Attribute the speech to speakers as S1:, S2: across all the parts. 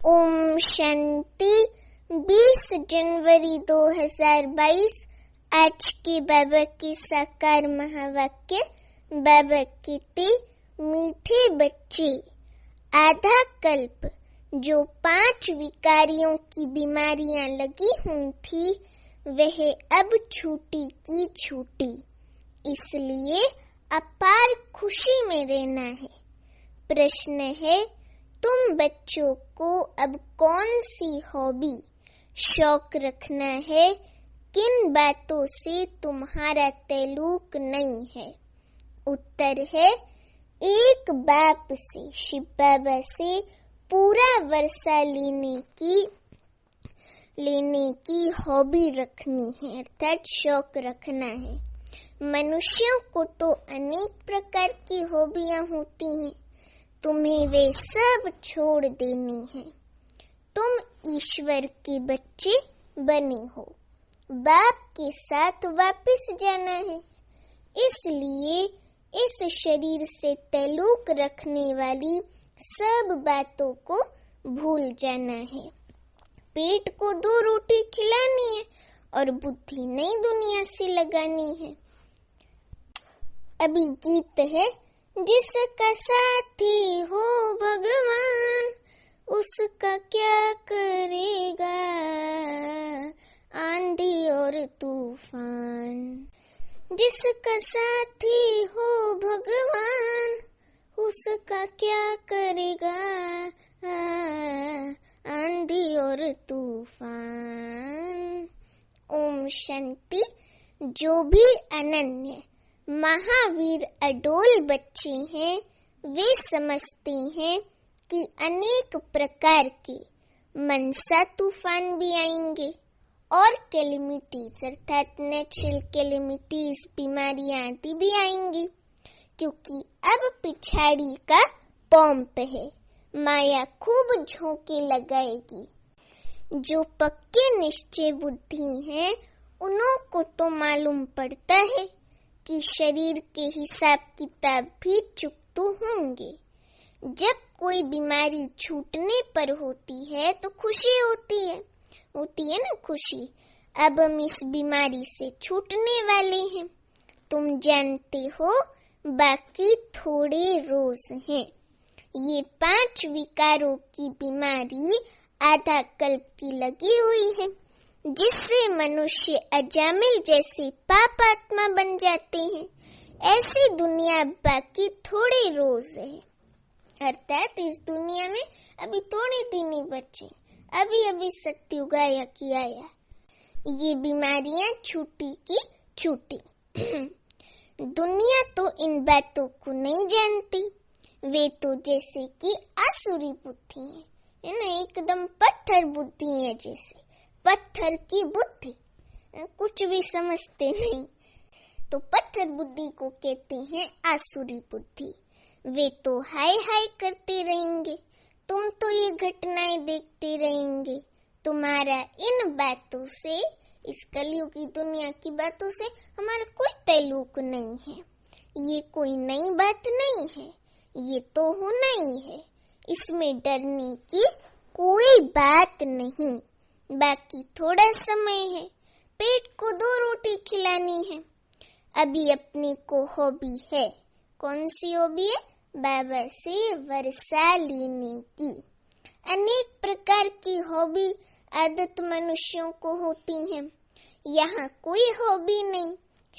S1: ओम शांति। 20 जनवरी 2022 आज के बाबा के साकार महावाक्य। बाबा कहते, मीठे बच्चे, आधा कल्प जो 5 विकारियों की बीमारियां लगी हुई थी वह अब छूटी की छूटी, इसलिए अपार खुशी में रहना है। प्रश्न है, तुम बच्चों को अब कौन सी हॉबी, शौक रखना है? किन बातों से तुम्हारा ताल्लुक नहीं है? उत्तर है, एक बाप से, शिव बाबा से पूरा वर्षा लेने की हॉबी रखनी है, अर्थात शौक रखना है। मनुष्यों को तो अनेक प्रकार की हॉबियां होती हैं, तुम्हें वे सब छोड़ देनी है। तुम ईश्वर के बच्चे बने हो, बाप के साथ वापस जाना है, इसलिए इस शरीर से ताल्लुक रखने वाली सब बातों को भूल जाना है। पेट को 2 रोटी खिलानी है और बुद्धि नई दुनिया से लगानी है। अभी गीत है, जिसका साथी हो भगवान उसका क्या करेगा आंधी और तूफान। जिसका साथी हो भगवान उसका क्या करेगा आंधी और तूफान। ओम शांति। जो भी अनन्य महावीर अडोल बच्चे हैं वे समझते हैं कि अनेक प्रकार के मनसा तूफान भी आएंगे और कैलेमिटीज अर्थात नेचुरल कैलेमिटीज, बीमारियां आदि भी आएंगी, क्योंकि अब पिछाड़ी का पंप है, माया खूब झोंके लगाएगी। जो पक्के निश्चय बुद्धि हैं उन्हों को तो मालूम पड़ता है कि शरीर के हिसाब किताब भी चुकते होंगे। जब कोई बीमारी छूटने पर होती है तो खुशी होती है ना खुशी। अब हम इस बीमारी से छूटने वाले हैं। तुम जानते हो बाकी थोड़े रोज हैं। ये 5 विकारों की बीमारी आधा कल्प की लगी हुई है, जिससे मनुष्य अजामिल जैसे पाप आत्मा बन जाते हैं। ऐसी दुनिया बाकी थोड़े रोज है, अर्थात इस दुनिया में अभी थोड़े दिन ही बचे, अभी सत्युग आया कि आया। ये बीमारियां छूटी की छूटी। दुनिया तो इन बातों को नहीं जानती, वे तो जैसे कि आसुरी बुद्धि है ना, एकदम पत्थर बुद्धि है, जैसे पत्थर की बुद्धि, कुछ भी समझते नहीं, तो पत्थर बुद्धि को कहते हैं आसुरी बुद्धि। वे तो हाय हाय करते रहेंगे, तुम तो ये घटनाएं देखते रहेंगे। तुम्हारा इन बातों से, इस कलयुगी दुनिया की बातों से हमारा कोई ताल्लुक नहीं है। ये कोई नई बात नहीं है, ये तो होना ही है, इसमें डरने की कोई बात नहीं। बाकी थोड़ा समय है, पेट को 2 रोटी खिलानी है। अभी अपने को हॉबी है, कौन सी हॉबी है? बाबा से वर्षा लेने की। अनेक प्रकार की हॉबी आदत मनुष्यों को होती है। यहाँ कोई हॉबी नहीं,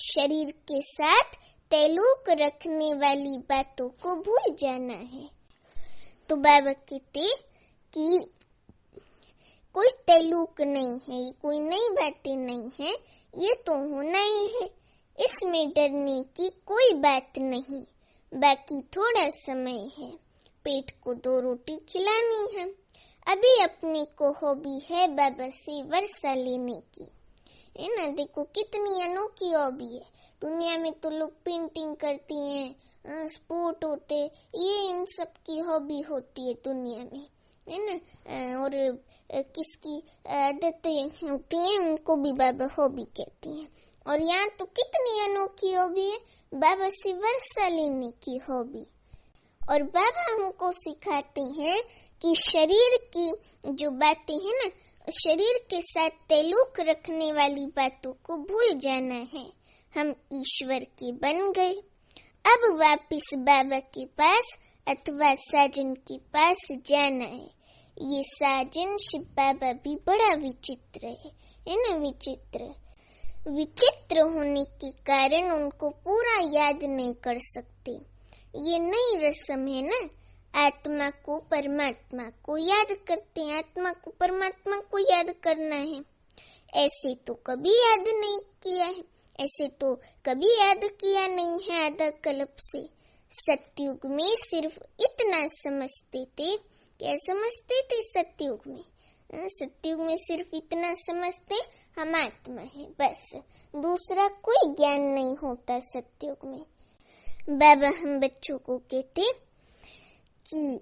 S1: शरीर के साथ ताल्लुक रखने वाली बातों को भूल जाना है। तो बाबा कहते कि कोई ताल्लुक नहीं है, कोई नई बातें नहीं है, ये तो होना ही है, इसमें डरने की कोई बात नहीं। बाकी थोड़ा समय है, पेट को 2 रोटी खिलानी है। अभी अपने को हॉबी है बाबा से वर्षा लेने की, है ना। देखो कितनी अनोखी हॉबी है। दुनिया में तो लोग पेंटिंग करती हैं, स्पोर्ट होते, ये इन सब की हॉबी होती है दुनिया में, है ना। और किसकी आदतें होती हैं उनको भी बाबा हॉबी कहती हैं। और यहाँ तो कितनी अनोखी हॉबी है, बाबा से वर्षा लेने की हॉबी। और बाबा हमको सिखाते हैं कि शरीर की जो बातें हैं ना, शरीर के साथ ताल्लुक रखने वाली बातों को भूल जाना है। हम ईश्वर के बन गए। अब वापिस बाबा के पास अथवा साजन के पास जाना है। ये साजन शिव बाबा भी बड़ा विचित्र है ना, विचित्र होने के कारण उनको पूरा याद नहीं कर सकते। ये नई रस्म है ना, आत्मा को परमात्मा को याद करते हैं, आत्मा को परमात्मा को याद करना है। ऐसे तो कभी याद नहीं किया है, ऐसे तो कभी याद किया नहीं है आधा कल्प से। सतयुग में सिर्फ इतना समझते थे, क्या समझते थे सतयुग में? सतयुग में सिर्फ इतना समझते हम आत्मा है, बस दूसरा कोई ज्ञान नहीं होता सतयुग में। बाबा हम बच्चों को कहते कि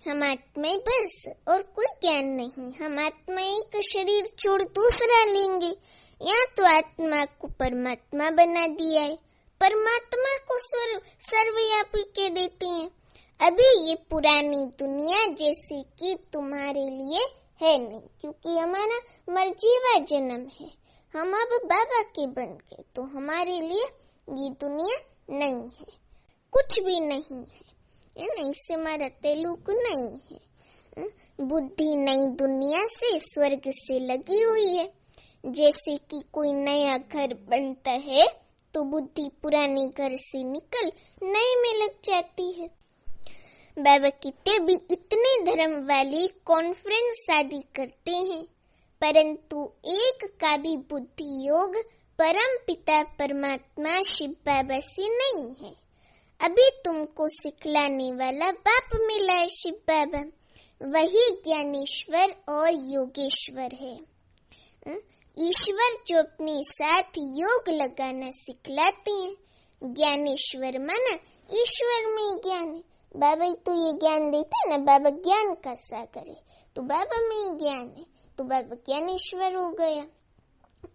S1: हम आत्मा बस और कोई ज्ञान नहीं, हम आत्मा एक शरीर छोड़ दूसरा लेंगे। यहाँ तो आत्मा को परमात्मा बना दिया है, परमात्मा को सर्वव्यापी कह देते हैं। अभी ये पुरानी दुनिया जैसे कि तुम्हारे लिए है नहीं, क्योंकि हमारा मर्जीवा जन्म है। हम अब बाबा के बन गए, तो हमारे लिए ये दुनिया नहीं है, कुछ भी नहीं है ना, इससे हमारा ताल्लुक नहीं है। बुद्धि नई दुनिया से, स्वर्ग से लगी हुई है। जैसे कि कोई नया घर बनता है तो बुद्धि पुराने घर से निकल नए में लग जाती है। बाबा कितने भी इतने धर्म वाले कॉन्फ्रेंस शादी करते हैं, परंतु एक का भी बुद्धि योग परम पिता परमात्मा शिव बाबा से नहीं है। अभी तुमको सिखलाने वाला बाप मिला है शिव बाबा, वही ज्ञानेश्वर और योगेश्वर है। ईश्वर जो अपने साथ योग लगाना सिखलाते हैं। ज्ञानेश्वर माना ईश्वर में ज्ञान है। बाबा तो ये ज्ञान देते हैं ना, बाबा ज्ञान का सागर है, तो बाबा में ज्ञान है, तो बाबा ज्ञानेश्वर हो गया।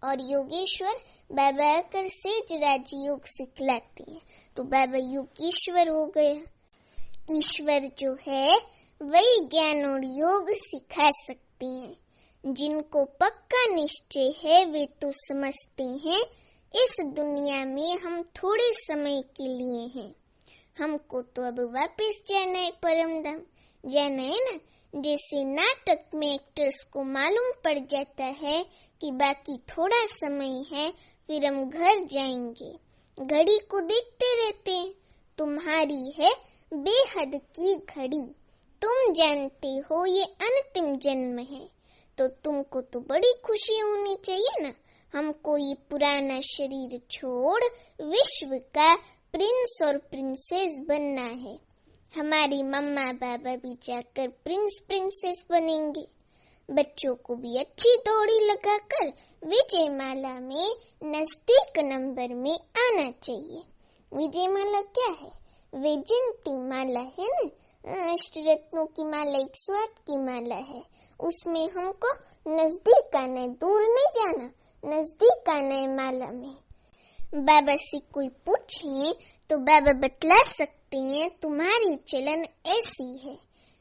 S1: और योगेश्वर बाबा आकर सेज राजयोग सिखलाते हैं, तो बाबा योगेश्वर हो गया। ईश्वर जो है वही ज्ञान और योग सिखा सकते हैं। जिनको पक्का निश्चय है वे तो समझते हैं इस दुनिया में हम थोड़े समय के लिए हैं, हमको तो अब वापस जाना है, परम धाम जाना है ना। जैसे नाटक में एक्टर्स को मालूम पड़ जाता है कि बाकी थोड़ा समय है, फिर हम घर जाएंगे, घड़ी को देखते रहते हैं। तुम्हारी है बेहद की घड़ी, तुम जानते हो ये अंतिम जन्म है, तो तुमको तो बड़ी खुशी होनी चाहिए ना। हमको ये पुराना शरीर छोड़ विश्व का प्रिंस और प्रिंसेस बनना है। हमारी मम्मा बाबा भी जाकर प्रिंस प्रिंसेस बनेंगे। बच्चों को भी अच्छी दौड़ी लगाकर विजयमाला में नजदीक नंबर में आना चाहिए। विजयमाला क्या है? वैजयंती माला है ना, अष्टरत्नों की माला 108 की माला है। उसमें हमको नजदीक आना है, दूर नहीं जाना, नजदीक आना है माला में। बाबा से कोई पूछे तो बाबा बतला सकते हैं तुम्हारी चलन ऐसी है,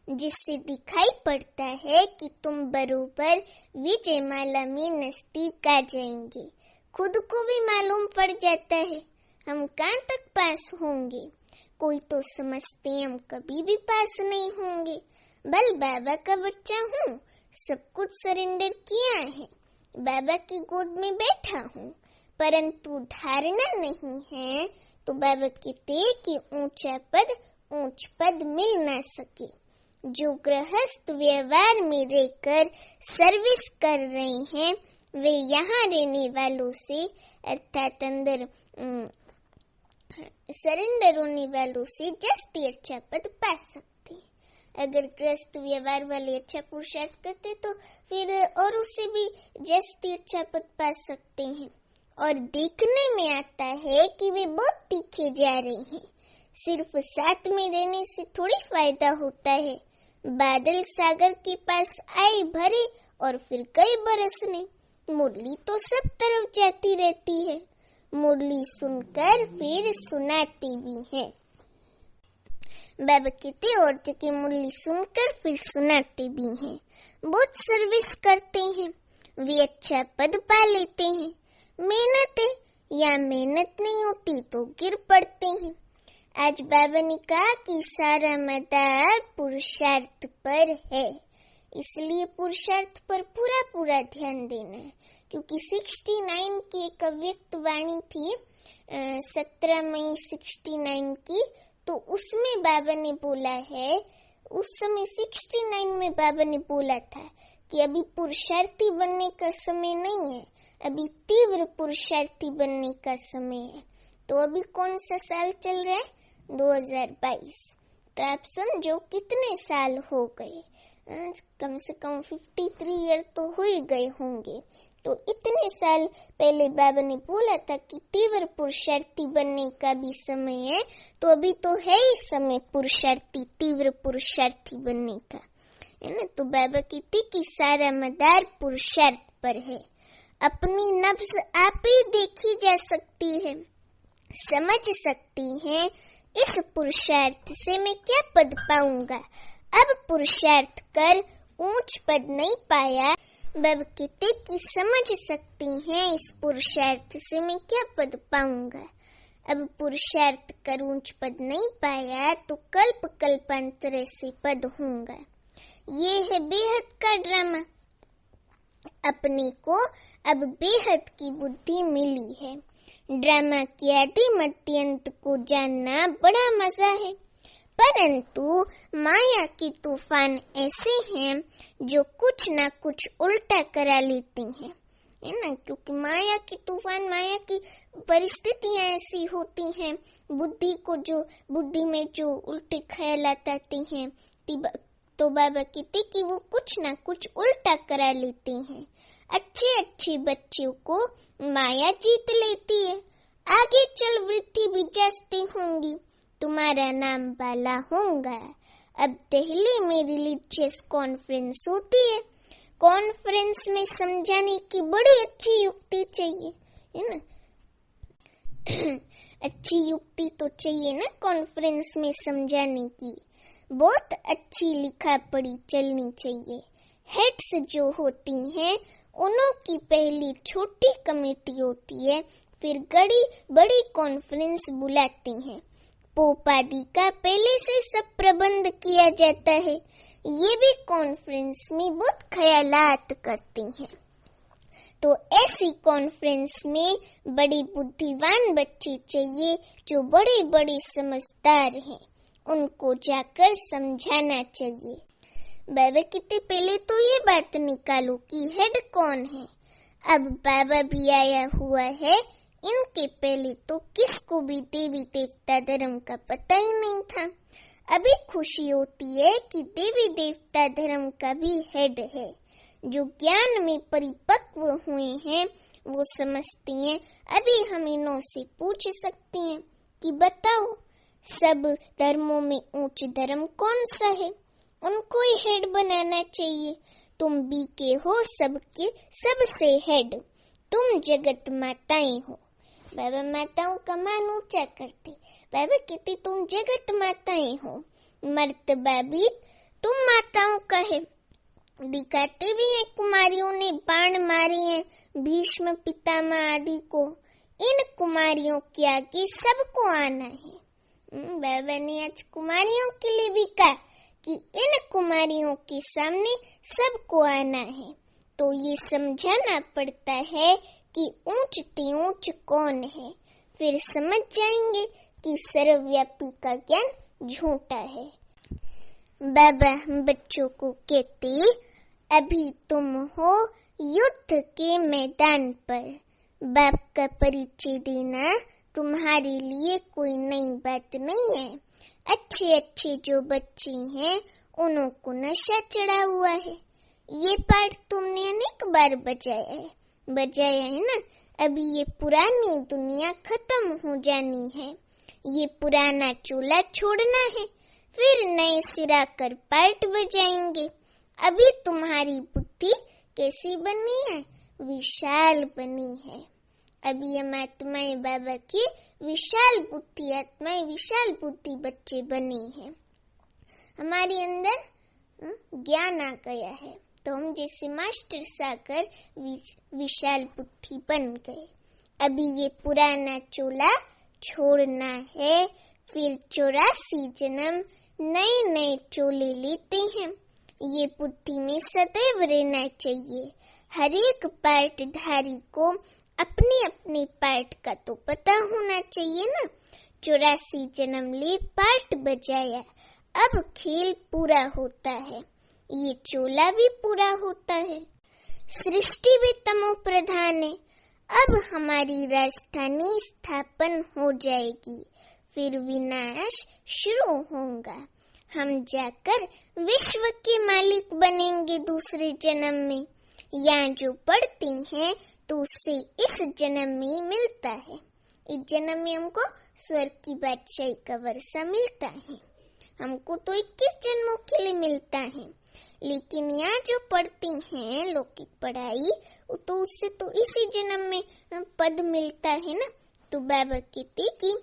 S1: जिससे दिखाई पड़ता है कि तुम बरोबर विजयमाला में नजदीक आ जाएंगे। खुद को भी मालूम पड़ जाता है हम कहाँ तक पास होंगे। कोई तो समझते हम कभी भी पास नहीं होंगे। बल बाबा का बच्चा हूँ, सब कुछ सरेंडर किया है, बाबा की गोद में बैठा हूँ, परंतु धारणा नहीं है, तो बाबा कहते कि ऊंच पद मिल ना सके। जो गृहस्थ व्यवहार में रहकर सर्विस कर रहे हैं वे यहाँ रहने वालों से अर्थात अंदर सरेंडर होने वालों से जस्ती अच्छा पद पा सकते हैं। अगर गृहस्थ व्यवहार वाले अच्छा पुरुषार्थ करते तो फिर और उससे भी जस्ती अच्छा पद पा सकते हैं। और देखने में आता है कि वे बहुत तीखे जा रहे हैं। सिर्फ साथ में रहने से थोड़ी फायदा होता है। बादल सागर के पास आए भरे और फिर कई बरसने, मुरली तो सब तरफ जाती रहती है। मुरली सुनकर फिर सुनाती भी है। बाबा कहते औरतों की मुरली सुनकर फिर सुनाते भी हैं। बहुत सर्विस करते हैं, वे अच्छा पद पा लेते हैं। मेहनत है या मेहनत नहीं होती तो गिर पड़ते हैं। आज बाबा ने कहा कि सारा मदार पुरुषार्थ पर है, इसलिए पुरुषार्थ पर पूरा पूरा ध्यान देना है। क्योंकि 69 की एक अव्यक्त वाणी थी, 17 मई 69 की, तो उसमें बाबा ने बोला है, उस समय 69 में बाबा ने बोला था कि अभी पुरुषार्थी बनने का समय नहीं है, अभी तीव्र पुरुषार्थी बनने का समय है। तो अभी कौन सा साल चल रहा है? 2022। तो आप समझो कितने साल हो गए, कम से कम 53 ईयर तो हो ही गए होंगे। तो इतने साल पहले बाबा ने बोला था कि तीव्र पुरुषार्थी बनने का भी समय है, तो अभी तो है ही समय पुरुषार्थी, तीव्र पुरुषार्थी बनने का, है ना। तो बाबा कहते कि सारा मदार पुरुषार्थ पर है। अपनी नब्ज आप ही देखी जा सकती है, समझ सकती है इस पुरुषार्थ से मैं क्या पद पाऊंगा। अब पुरुषार्थ कर ऊंच पद नहीं पाया, बाबा कहते कि समझ सकती हैं इस पुरुषार्थ से मैं क्या पद पाऊंगा। अब पुरुषार्थ कर ऊंच पद नहीं पाया तो कल्प कल्पांतर से पद होगा। ये है बेहद का ड्रामा। अपने को अब बेहद की बुद्धि मिली है। ड्रामा के आदि मध्यंत को जानना बड़ा मजा है, परंतु माया के तूफान ऐसे हैं जो कुछ ना कुछ उल्टा करा लेते हैं, है ना। क्योंकि माया के तूफान, माया की परिस्थितियां ऐसी होती हैं, बुद्धि में जो उल्टे ख्यालात आते हैं, तो बाबा कहते कि वो कुछ ना कुछ उल्टा करा लेते हैं। अच्छे बच्चों को माया जीत लेती है। आगे चल वृद्धि भी जास्ती होंगी, तुम्हारा नाम बाला होगा। अब दिल्ली में रिलीजियस कॉन्फ्रेंस होती है, कॉन्फ्रेंस में समझाने की बड़ी अच्छी युक्ति चाहिए, है ना। अच्छी युक्ति तो चाहिए ना कॉन्फ्रेंस में समझाने की, बहुत अच्छी लिखा पढ़ी चलनी चाहिए। हेड्स जो होती हैं उन्हों की पहली छोटी कमेटी होती है, फिर बड़ी कॉन्फ्रेंस बुलाती हैं। पोप आदि का पहले से सब प्रबंध किया जाता है। ये भी कॉन्फ्रेंस में बहुत ख्यालात करते हैं। तो ऐसी कॉन्फ्रेंस में बड़ी बुद्धिमान बच्चे चाहिए जो बड़े समझदार हैं, उनको जाकर समझाना चाहिए। बाबा कहते पहले तो ये बात निकालो कि हेड कौन है। अब बाबा भी आया हुआ है, इनके पहले तो किसको भी देवी देवता धर्म का पता ही नहीं था। अभी खुशी होती है कि देवी देवता धर्म का भी हेड है। जो ज्ञान में परिपक्व हुए हैं वो समझते हैं। अभी हम इन्हों से पूछ सकते हैं कि बताओ सब धर्मों में उच्च धर्म कौन सा है, उनको ही हेड बनाना चाहिए। तुम भी के हो सबसे हेड, तुम जगत माताएं हो। बाबा माताओं का मान ऊंचा करते। बाबा कहते तुम जगत माताएं हो, मर्तबा भी तुम माताओं का है। दिखाते भी हैं कुमारियों ने बाण मारे हैं भीष्म पितामह आदि को। इन कुमारियों के आगे सबको आना है। बाबा ने आज कुमारियों के लिए भी कहा कि इन कुमारियों के सामने सबको आना है। तो ये समझाना पड़ता है कि ऊंच ते ऊंच कौन है, फिर समझ जाएंगे कि सर्वव्यापी का ज्ञान झूठा है। बाबा बच्चों को कहते अभी तुम हो युद्ध के मैदान पर, बाप का परिचय देना तुम्हारे लिए कोई नई बात नहीं है। अच्छे जो बच्चे हैं उन्हों को नशा चढ़ा हुआ है। ये पाठ तुमने अनेक बार बजाया है ना। अभी ये पुरानी दुनिया खत्म हो जानी है, ये पुराना चूल्हा छोड़ना है, फिर नए सिरा कर पाठ बजाएंगे। अभी तुम्हारी बुद्धि कैसी बनी है? विशाल बनी है। अभी हम आत्माएं बाबा की विशाल बुद्धि, आत्माएं विशाल बुद्धि बच्चे बने हैं। हमारे अंदर ज्ञान आ गया है, तो हम जैसे मास्टर सागर विशाल बुद्धि बन गए। अभी ये पुराना चोला छोड़ना है, फिर 84 जन्म नए नए चोले लेते हैं। ये बुद्धि में सदैव रहना चाहिए। हर एक पार्टधारी को अपने अपने पार्ट का तो पता होना चाहिए ना। 84 जन्म ले पार्ट बजाया, अब खेल पूरा होता है, ये चोला भी पूरा होता है। सृष्टि भी तमो प्रधान है, अब हमारी राजधानी स्थापन हो जाएगी, फिर विनाश शुरू होगा। हम जाकर विश्व के मालिक बनेंगे दूसरे जन्म में। यहाँ जो पढ़ते हैं तो उससे इस जन्म में मिलता है। इस जन्म में हमको स्वर्ग की बादशाही का वर्षा मिलता है। हमको तो 21 जन्मों के लिए मिलता है, लेकिन यहाँ जो पढ़ते हैं लौकिक पढ़ाई, तो उससे तो इसी जन्म में पद मिलता है ना। तो बाबा कहते कि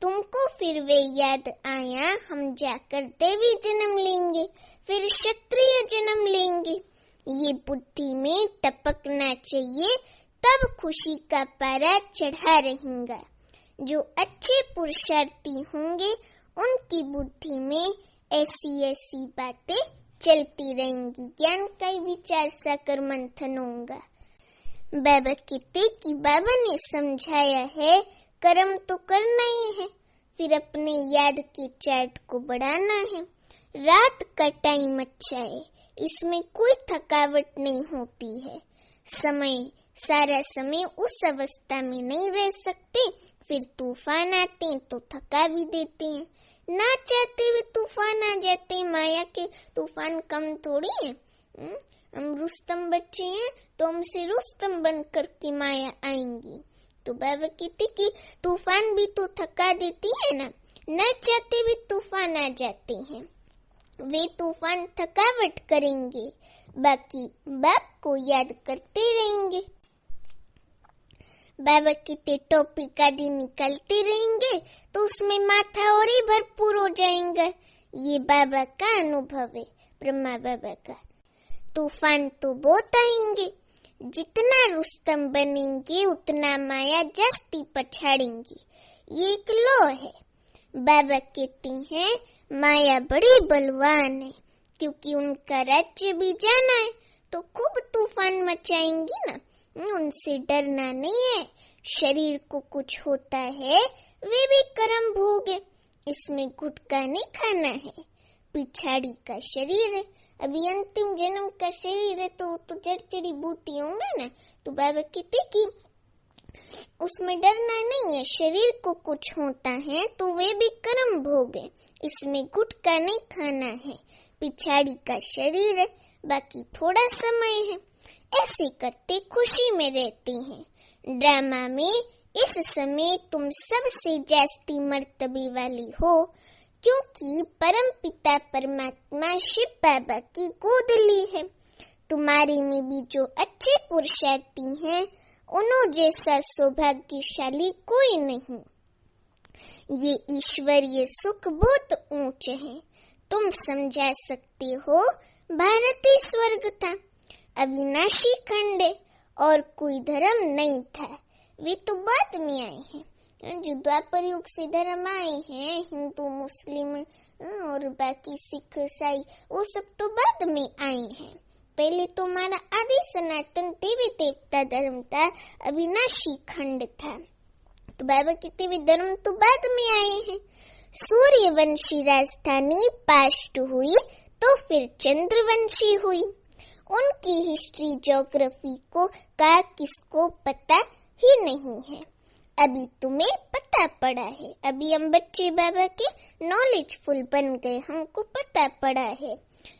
S1: तुमको फिर वे याद आया, हम जाकर देवी जन्म लेंगे, फिर क्षत्रिय जन्म लेंगे। ये बुद्धि में टपकना चाहिए, तब खुशी का पारा चढ़ा रहेगा। जो अच्छे पुरुषार्थी होंगे उनकी बुद्धि में ऐसी ऐसी बातें चलती रहेंगी, ज्ञान का विचार सागर मंथन होगा। बाबा कहते कि बाबा ने समझाया है कर्म तो करना ही है, फिर अपने याद के चार्ट को बढ़ाना है। रात का टाइम अच्छा है, इसमें कोई थकावट नहीं होती है। सारा समय उस अवस्था में नहीं रह सकते, फिर तूफान आते हैं तो थका भी देते हैं। ना चाहते हुए तूफान आ जाते हैं, माया के तूफान कम थोड़ी है। हम रुस्तम बच्चे हैं तो हमसे रुस्तम बन करके माया आएंगी। तो बाबा कहते कि तूफान भी तो थका देती है ना, न चाहते भी तूफान आ जाते हैं। वे तूफान थकावट करेंगे, बाकी बाप को याद करते रहेंगे। बाबा कहते टॉपिक आदि निकलते रहेंगे तो उसमें माथा और ही भरपूर हो जाएगा। ये बाबा का अनुभव है, ब्रह्मा बाबा का। तूफान तो बहुत आएंगे, जितना रुस्तम बनेंगे उतना माया जस्ती पछाड़ेंगी। ये एक लॉ है। बाबा कहते हैं माया बड़ी बलवान है, क्योंकि उनका राज्य भी जाना है तो खूब तूफान मचाएंगी ना। उनसे डरना नहीं है। शरीर को कुछ होता है वे भी कर्म भोग है, इसमें गुटका नहीं खाना है। पिछाड़ी का शरीर है, अभी अंतिम जन्म का शरीर है तो जड़ बूटी होंगे ना। तो बाबा कहते कि उसमें डरना नहीं है। शरीर को कुछ होता है तो वे भी कर्म भोग है, इसमें गुटका नहीं खाना है। पिछाड़ी का शरीर है, बाकी थोड़ा समय है। ऐसे करते खुशी में रहते हैं। ड्रामा में इस समय तुम सबसे जास्ती मर्तबे वाली हो, क्योंकि परम पिता परमात्मा शिव बाबा की गोद ली है। तुम्हारे में भी जो अच्छे पुरुषार्थी हैं, उन्हों जैसा सौभाग्यशाली कोई नहीं। ये ईश्वरीय सुख बहुत ऊंचे है। तुम समझा सकते हो भारत ही स्वर्ग था, अविनाशी खंड है और कोई धर्म नहीं था। वे तो बाद में आए हैं, जो द्वापर युग से धर्म आए हैं, हिंदू मुस्लिम और बाकी सिख ईसाई, वो सब तो बाद में आए हैं। पहले तो हमारा आदि सनातन देवी देवता धर्म था, अविनाशी खंड था। तो बाबा कहते हुए धर्म तो बाद में आए हैं। सूर्यवंशी राजधानी पास्ट हुई तो फिर चंद्रवंशी हुई। उनकी हिस्ट्री ज्योग्राफी को का किसको पता ही नहीं है। अभी तुम्हें पता पड़ा है। अभी हम बच्चे बाबा के नॉलेजफुल बन गए, हमको पता पड़ा है।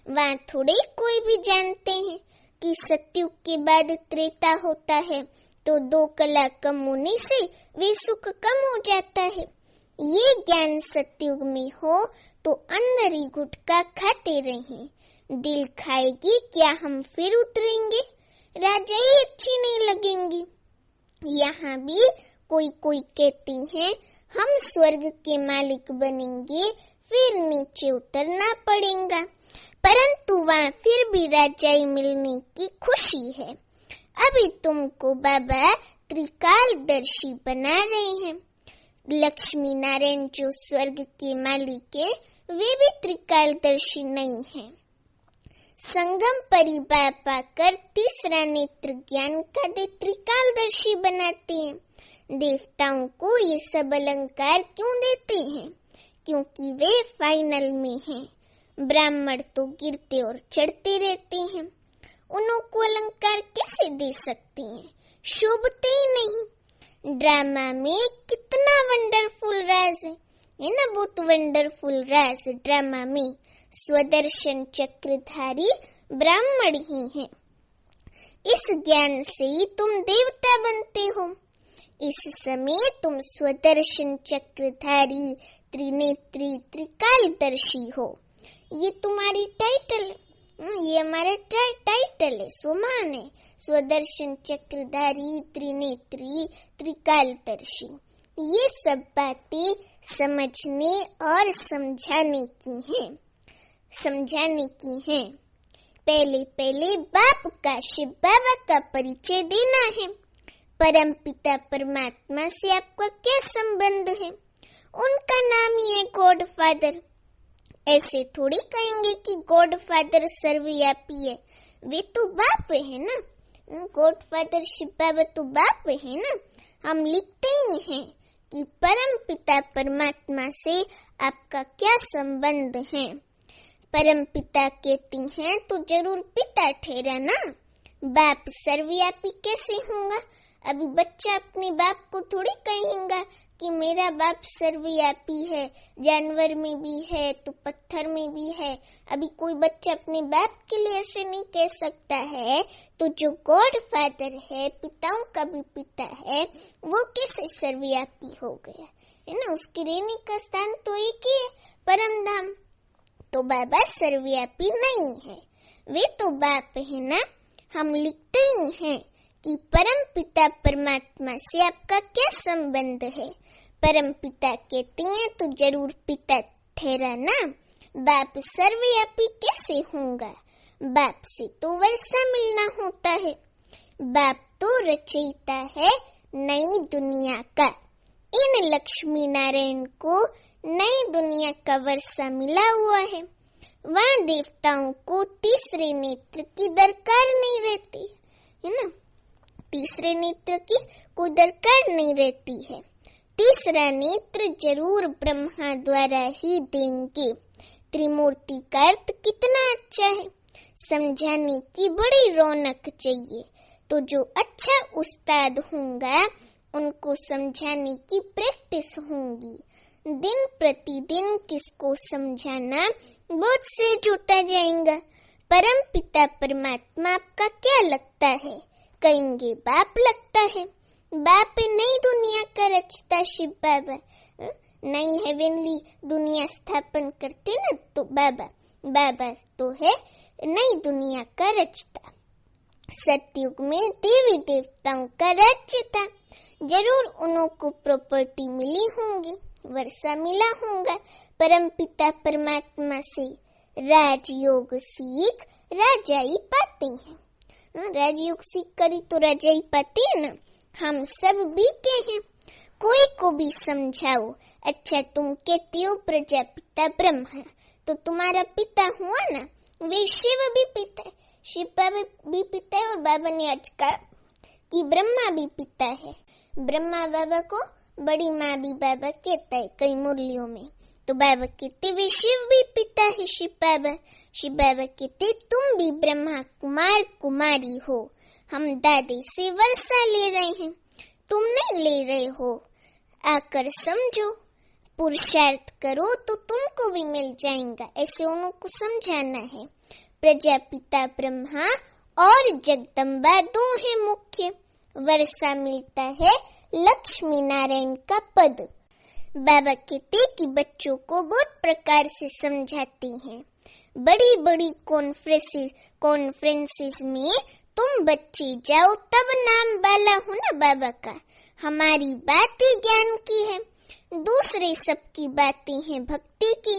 S1: वहाँ थोड़े कोई भी जानते हैं कि सतयुग के बाद त्रेता होता है तो 2 कला कम होने से वे सुख कम हो जाता है। ये ज्ञान सतयुग में हो तो अंदर ही गुटखा खाते रहें। दिल खाएगी क्या हम फिर उतरेंगे, राजा ही अच्छी नहीं लगेंगी। यहाँ भी कोई कहते हैं हम स्वर्ग के मालिक बनेंगे, फिर नीचे उतरना पड़ेगा, परंतु वहाँ फिर भी रजाई मिलने की खुशी है। अभी तुमको बाबा त्रिकालदर्शी बना रहे हैं। लक्ष्मी नारायण जो स्वर्ग के मालिक है, वे भी त्रिकालदर्शी नहीं हैं। संगम परिवार पाकर तीसरा नेत्र ज्ञान का दे त्रिकालदर्शी बनाते हैं। देवताओं को ये सब अलंकार क्यों देते हैं? क्योंकि वे फाइनल में हैं। ब्राह्मण तो गिरते और चढ़ते रहते हैं, उन्हों को अलंकार कैसे दे सकते हैं? शोभते ही नहीं। ड्रामा में कितना वंडरफुल राज है ना, बहुत वंडरफुल राज ड्रामा में। स्वदर्शन चक्रधारी ब्राह्मण ही हैं। इस ज्ञान से ही तुम देवता बनते हो। इस समय तुम स्वदर्शन चक्रधारी त्रिनेत्री त्रिकालदर्शी हो। ये तुम्हारी टाइटल है, ये हमारा टाइटल है, सुमान है। स्वदर्शन चक्रधारी त्रिनेत्री त्रिकालदर्शी, ये सब बातें समझने और समझाने की हैं। पहले बाप का, शिव बाबा का परिचय देना है। परम पिता परमात्मा से आपका क्या संबंध है? उनका नाम ही है गॉड फादर। ऐसे थोड़ी कहेंगे कि गॉड फादर सर्वव्यापी है, वे तो बाप है ना। गॉड फादर शिव बाबा तो बाप है ना। हम लिखते ही हैं कि परम पिता परमात्मा से आपका क्या संबंध है। परम पिता कहती हैं तो जरूर पिता ठहरा ना। बाप सर्वव्यापी कैसे होगा? अभी बच्चा अपने बाप को थोड़ी कहेगा कि मेरा बाप सर्वव्यापी है, जानवर में भी है तो पत्थर में भी है। अभी कोई बच्चा अपने बाप के लिए ऐसे नहीं कह सकता है। तो जो गॉड फादर है, पिताओं का भी पिता है, वो कैसे सर्वव्यापी हो गया है ना। उसके रहने का स्थान तो एक ही है, परम धाम। तो बाबा सर्वव्यापी नहीं है, वे तो बाप है ना। हम लिखते ही हैं कि परम पिता परमात्मा से आपका क्या संबंध है। परम पिता कहते हैं तो जरूर पिता ठहरा ना। बाप सर्वव्यापी कैसे होगा? बाप से तो वर्षा मिलना होता है। बाप तो रचयिता है नई दुनिया का। इन लक्ष्मी नारायण को नई दुनिया का वर्षा मिला हुआ है। वहाँ देवताओं को तीसरे नेत्र की दरकार नहीं रहती है ना। तीसरे नेत्र की कोई दरकार नहीं रहती है। तीसरा नेत्र जरूर ब्रह्मा द्वारा ही देंगे। त्रिमूर्ति का अर्थ कितना अच्छा है, समझाने की बड़ी रौनक चाहिए। तो जो अच्छा उस्ताद होगा उनको समझाने की प्रैक्टिस होगी। दिन प्रतिदिन किसको समझाना बहुत सहज होता जाएगा। परम पिता परमात्मा आपका क्या लगता है? कहेंगे बाप लगता है। बाप नई दुनिया का रचता शिव बाबा, नई हेवनली दुनिया स्थापन करते ना, तो बाबा तो है नई दुनिया का रचता। सतयुग में देवी देवताओं का राज्य था। जरूर उन्हों को प्रॉपर्टी मिली होगी, वर्षा मिला होगा परम पिता परमात्मा से। राजयोग सीख राजाई पाते हैं। राजयोग सीख करी तो राजाई पाते हैं ना। हम सब भी के हैं। कोई को भी समझाओ, अच्छा तुम कहते हो प्रजापिता ब्रह्मा, तो तुम्हारा पिता हुआ ना, वे शिव भी पिता है। शिव बाबा भी पिता है और बाबा ने आज कहा कि ब्रह्मा भी पिता है। ब्रह्मा बाबा को बड़ी माँ भी बाबा कहता है कई मुरलियों में। तो बाबा कहते वे शिव भी पिता है शिव बाबा कहते तुम भी ब्रह्मा कुमार कुमारी हो। हम दादे से वर्षा ले रहे हैं, तुम नहीं ले रहे हो। आकर समझो, पुरुषार्थ करो तो तुमको भी मिल जाएगा। ऐसे उनको समझाना है। प्रजापिता ब्रह्मा और जगदम्बा दो है मुख्य। वर्षा मिलता है लक्ष्मी नारायण का पद। बाबा कहते कि बच्चों को बहुत प्रकार से समझाते हैं। बड़ी बड़ी कॉन्फ्रेंसेस में तुम बच्चे जाओ तब नाम बाला हो ना बाबा का। हमारी बातें ज्ञान की है, दूसरे सबकी बातें हैं भक्ति की।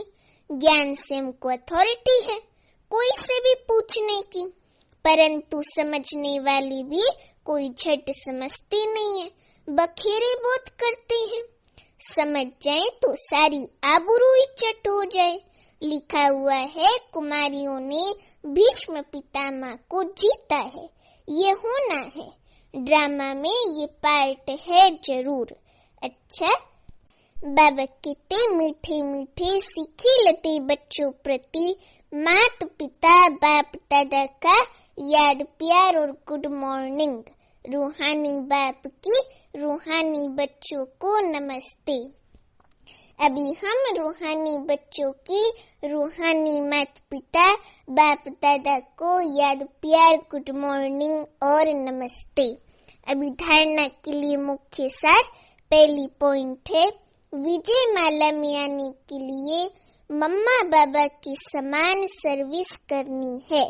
S1: ज्ञान से हमको अथॉरिटी है कोई से भी पूछने की, परंतु समझने वाली भी कोई झट समझती नहीं है, बखेरे बहुत करते हैं। समझ जाए तो सारी आबरू ही चट हो जाए। लिखा हुआ है कुमारियों ने भीष्म पितामह को जीता है, ये होना है। ड्रामा में ये पार्ट है जरूर। अच्छा, बाबा कहते मीठे मीठे सिखिलते बच्चों प्रति माता पिता बाप दादा का याद प्यार और गुड मॉर्निंग। रूहानी बाप की रूहानी बच्चों को नमस्ते। अभी हम रूहानी बच्चों की रूहानी माता पिता बाप दादा को याद प्यार गुड मॉर्निंग और नमस्ते। अभी धारणा के लिए मुख्य सार पहली पॉइंट है, विजय माला में आने के लिए मम्मा बाबा की समान सर्विस करनी है,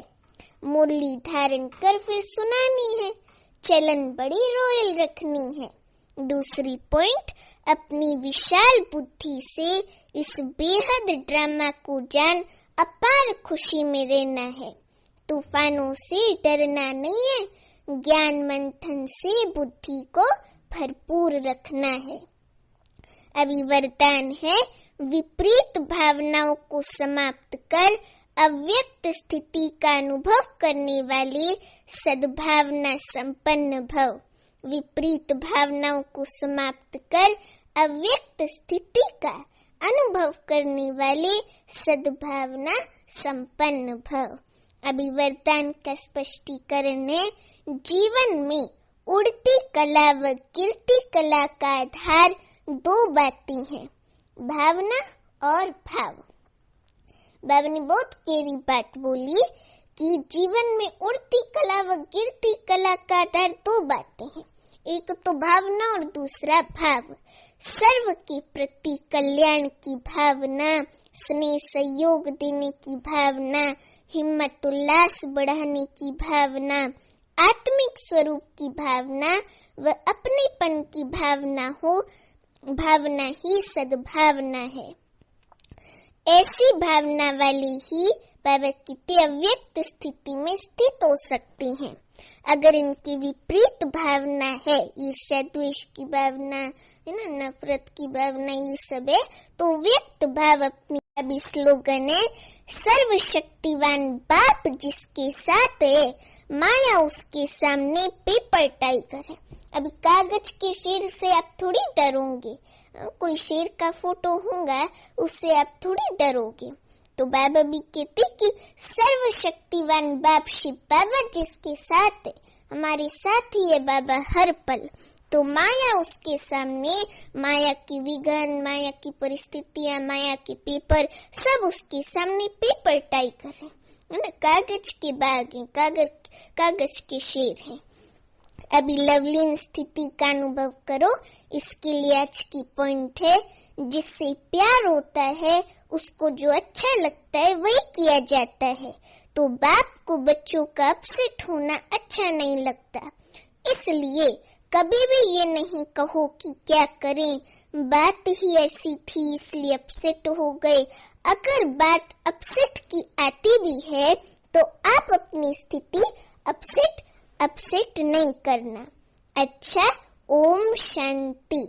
S1: मुरली धारण कर फिर सुनानी है, चलन बड़ी रॉयल रखनी है। दूसरी पॉइंट, अपनी विशाल बुद्धि से इस बेहद ड्रामा को जान अपार खुशी में रहना है। तूफानों से डरना नहीं है, ज्ञान मंथन से बुद्धि को भरपूर रखना है। अभी वरदान है, विपरीत भावनाओं को समाप्त कर अव्यक्त स्थिति का अनुभव करने वाले सद्भावना संपन्न भव। विपरीत भावनाओं को समाप्त कर अव्यक्त स्थिति का अनुभव करने वाले सद्भावना संपन्न भव। अभी वरदान का स्पष्टीकरण है, जीवन में उड़ती कला व गिरती कला का आधार दो बातें हैं, भावना और भाव। बाबा ने बहुत गहरी बात बोली कि जीवन में उड़ती कला व गिरती कला का आधार दो बातें हैं, एक तो भावना और दूसरा भाव। सर्व के प्रति कल्याण की भावना, स्नेह सहयोग देने की भावना, हिम्मत उल्लास बढ़ाने की भावना, आत्मिक स्वरूप की भावना व अपनेपन की भावना हो, भावना ही सद्भावना है। ऐसी भावना वाली ही बाबा की अव्यक्त स्थिति में स्थित हो सकती हैं। अगर इनकी विपरीत भावना है, ईर्ष्या द्वेष की भावना है ना, नफरत की भावना, ये सब है, तो व्यक्त भाव अपनी। अभी स्लोगन है, सर्वशक्तिवान बाप जिसके साथ है, माया उसके सामने पेपर टाइगर है। अभी कागज के शेर से आप थोड़ी डरोगे, कोई शेर का फोटो होगा उससे आप थोड़ी डरोगे। तो बाबा भी कहते कि सर्वशक्तिवान बाप शिव बाबा जिसके साथ है, हमारे साथ ही है बाबा हर पल। तो माया उसके सामने, माया की विघन, माया की परिस्थितियां, माया के पेपर, सब उसके सामने पेपर टाइगर है ना, कागज के बाग है, कागज के शेर है। अभी लवलीन स्थिति का अनुभव करो। इसके लिए आज की पॉइंट है, जिससे प्यार होता है उसको जो अच्छा लगता है वही किया जाता है। तो बाप को बच्चों का अपसेट होना अच्छा नहीं लगता, इसलिए कभी भी ये नहीं कहो कि क्या करें, बात ही ऐसी थी इसलिए अपसेट हो गए। अगर बात अपसेट की आती भी है तो आप अपनी स्थिति अपसेट नहीं करना। अच्छा, ओम शांति।